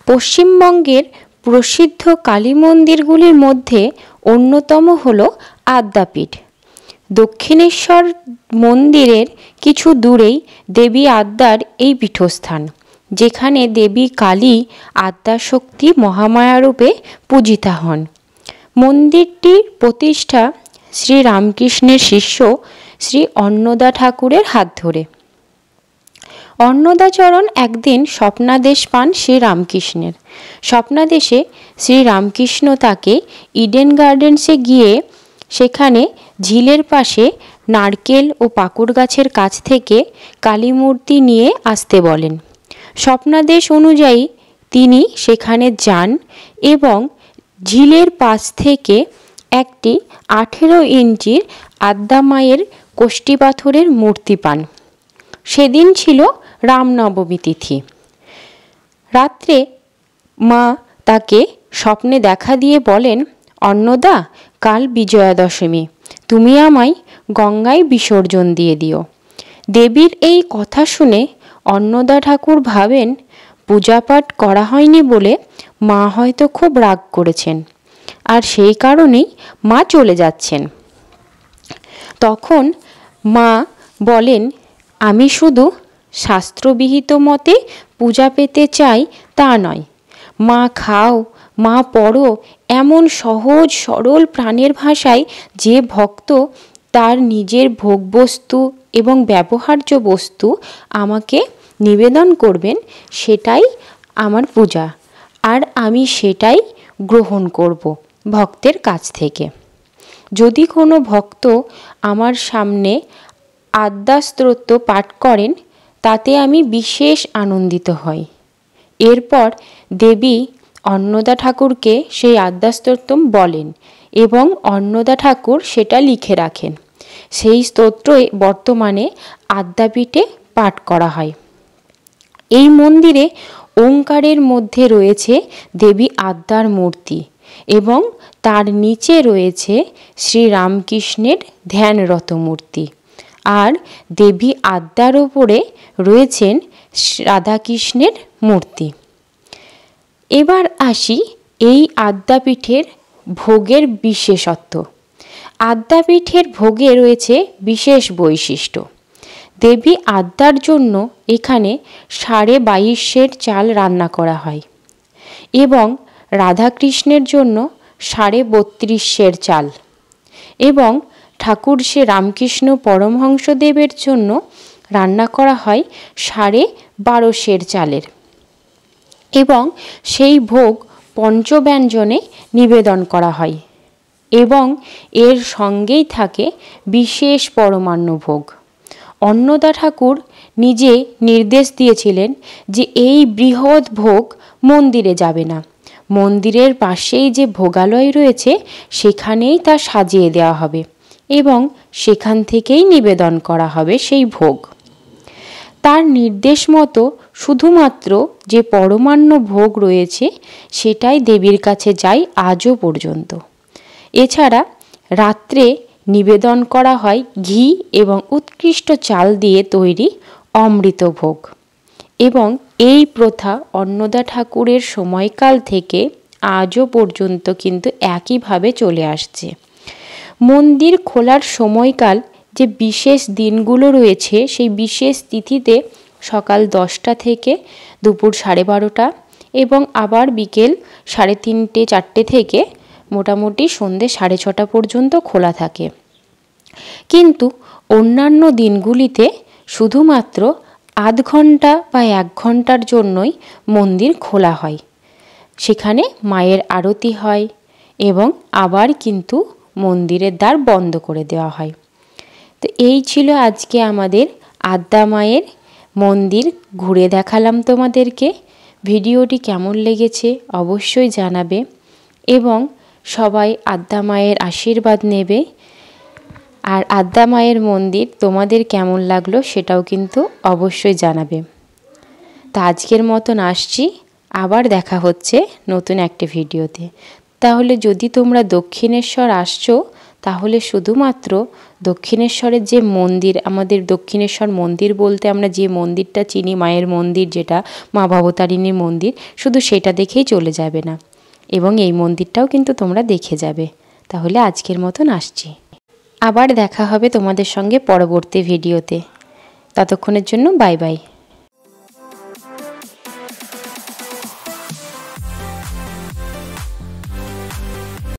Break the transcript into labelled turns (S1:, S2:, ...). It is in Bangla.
S1: পশ্চিমবঙ্গের প্রসিদ্ধ কালী মন্দিরগুলির মধ্যে অন্যতম হল আদ্যাপীঠ। দক্ষিণেশ্বর মন্দিরের কিছু দূরেই দেবী আদ্যার এই পীঠস্থান, যেখানে দেবী কালী আদ্যাশক্তি মহামায়ারূপে পূজিতা হন। মন্দিরটির প্রতিষ্ঠা শ্রী রামকৃষ্ণের শিষ্য শ্রী অন্নদা ঠাকুরের হাত ধরে। অন্নদাচরণ একদিন স্বপ্নাদেশ পান শ্রী রামকৃষ্ণের। স্বপ্নাদেশে শ্রী রামকৃষ্ণ তাকে ইডেন গার্ডেন্সে গিয়ে সেখানে ঝিলের পাশে নারকেল ও পাকুড় গাছের কাছ থেকে কালী মূর্তি নিয়ে আসতে বলেন। স্বপ্নাদেশ অনুযায়ী তিনি সেখানে যান এবং ঝিলের পাশ থেকে একটি 18 ইঞ্চির আদ্যামায়ের কোষ্ঠী পাথরের মূর্তি পান। সেদিন ছিল রামনবমী তিথি। রাত্রে মা তাকে স্বপ্নে দেখা দিয়ে বলেন, অন্নদা, কাল বিজয়া দশমী, তুমি আমায় গঙ্গায় বিসর্জন দিয়ে দিও। দেবীর এই কথা শুনে অন্নদা ঠাকুর ভাবেন, পূজাপাঠ করা হয়নি বলে মা হয়তো খুব রাগ করেছেন, আর সেই কারণেই মা চলে যাচ্ছেন। তখন মা বলেন, আমি শুধু শাস্ত্রবিহিত মতে পূজা পেতে চাই তা নয়, মা খাও, মা পড়ো, এমন সহজ সরল প্রাণের ভাষায় যে ভক্ত তার নিজের ভোগবস্তু এবং ব্যবহার্য বস্তু আমাকে নিবেদন করবেন, সেটাই আমার পূজা, আর আমি সেটাই গ্রহণ করব ভক্তের কাছ থেকে। যদি কোনো ভক্ত আমার সামনে আদ্যাস্তোত্র পাঠ করেন, তাতে আমি বিশেষ আনন্দিত হই। এরপর দেবী অন্নদা ঠাকুরকে সেই আদ্যাস্তোত্র বলেন এবং অন্নদা ঠাকুর সেটা লিখে রাখেন। সেই স্তোত্রই বর্তমানে আদ্যাপীঠে পাঠ করা হয়। এই মন্দিরে ওঙ্কারের মধ্যে রয়েছে দেবী আদ্যার মূর্তি এবং তার নিচে রয়েছে শ্রী রামকৃষ্ণের ধ্যানরত মূর্তি, আর দেবী আদ্যার ওপরে রয়েছেন রাধাকৃষ্ণের মূর্তি। এবার আসি এই আদ্যাপীঠের ভোগের বিশেষত্ব। আদ্যাপীঠের ভোগে রয়েছে বিশেষ বৈশিষ্ট্য। দেবী আদ্যার জন্য এখানে 22.5 সের চাল রান্না করা হয় এবং রাধাকৃষ্ণের জন্য 32.5 সের চাল, এবং ঠাকুর শ্রী রামকৃষ্ণ পরমহংসদেবের জন্য রান্না করা হয় 12.5 সের চালের, এবং সেই ভোগ পঞ্চব্যঞ্জনে নিবেদন করা হয় এবং এর সঙ্গেই থাকে বিশেষ পরমান্ন ভোগ। অন্নদা ঠাকুর নিজে নির্দেশ দিয়েছিলেন যে এই বৃহৎ ভোগ মন্দিরে যাবে না, মন্দিরের পাশেই যে ভোগালয় রয়েছে সেখানেই তা সাজিয়ে দেওয়া হবে এবং সেখান থেকেই নিবেদন করা হবে সেই ভোগ। তার নির্দেশ মতো শুধুমাত্র যে পরমান্ন ভোগ রয়েছে সেটাই দেবীর কাছে যায় আজও পর্যন্ত। এছাড়া রাত্রে নিবেদন করা হয় ঘি এবং উৎকৃষ্ট চাল দিয়ে তৈরি অমৃত ভোগ, এবং এই প্রথা অন্নদা ঠাকুরের সময়কাল থেকে আজও পর্যন্ত কিন্তু একইভাবে চলে আসছে। মন্দির খোলার সময়কাল যে বিশেষ দিনগুলো রয়েছে, সেই বিশেষ তিথিতে সকাল 10টা থেকে দুপুর 12:30 এবং আবার বিকেল 3:30 4টে থেকে মোটামুটি সন্ধ্যে 6:30 পর্যন্ত খোলা থাকে। কিন্তু অন্যান্য দিনগুলিতে শুধুমাত্র আধ ঘন্টা বা 1 ঘন্টার জন্যই মন্দির খোলা হয়। সেখানে মায়ের আরতি হয় এবং আবার কিন্তু মন্দিরের দ্বার বন্ধ করে দেওয়া হয়। তো এই ছিল আজকে আমাদের আদ্যা মায়ের মন্দির ঘুরে দেখালাম তোমাদেরকে। ভিডিওটি কেমন লেগেছে অবশ্যই জানাবে এবং সবাই আদ্যা মায়ের আশীর্বাদ নেবে। আর আদ্যা মায়ের মন্দির তোমাদের কেমন লাগলো সেটাও কিন্তু অবশ্যই জানাবে। তো আজকের মতন আসছি, আবার দেখা হচ্ছে নতুন একটা ভিডিওতে। তাহলে যদি তোমরা দক্ষিণেশ্বর আসছো তাহলে শুধুমাত্র দক্ষিণেশ্বরের যে মন্দির, আমাদের দক্ষিণেশ্বর মন্দির বলতে আমরা যে মন্দিরটা চিনি, মায়ের মন্দির যেটা মা ভবতারিণীর মন্দির, শুধু সেটা দেখেই চলে যাবে না, এবং এই মন্দিরটাও কিন্তু তোমরা দেখে যাবে। তাহলে আজকের মতন আসছি, আবার দেখা হবে তোমাদের সঙ্গে পরবর্তী ভিডিওতে। ততক্ষণের জন্য বাই বাই।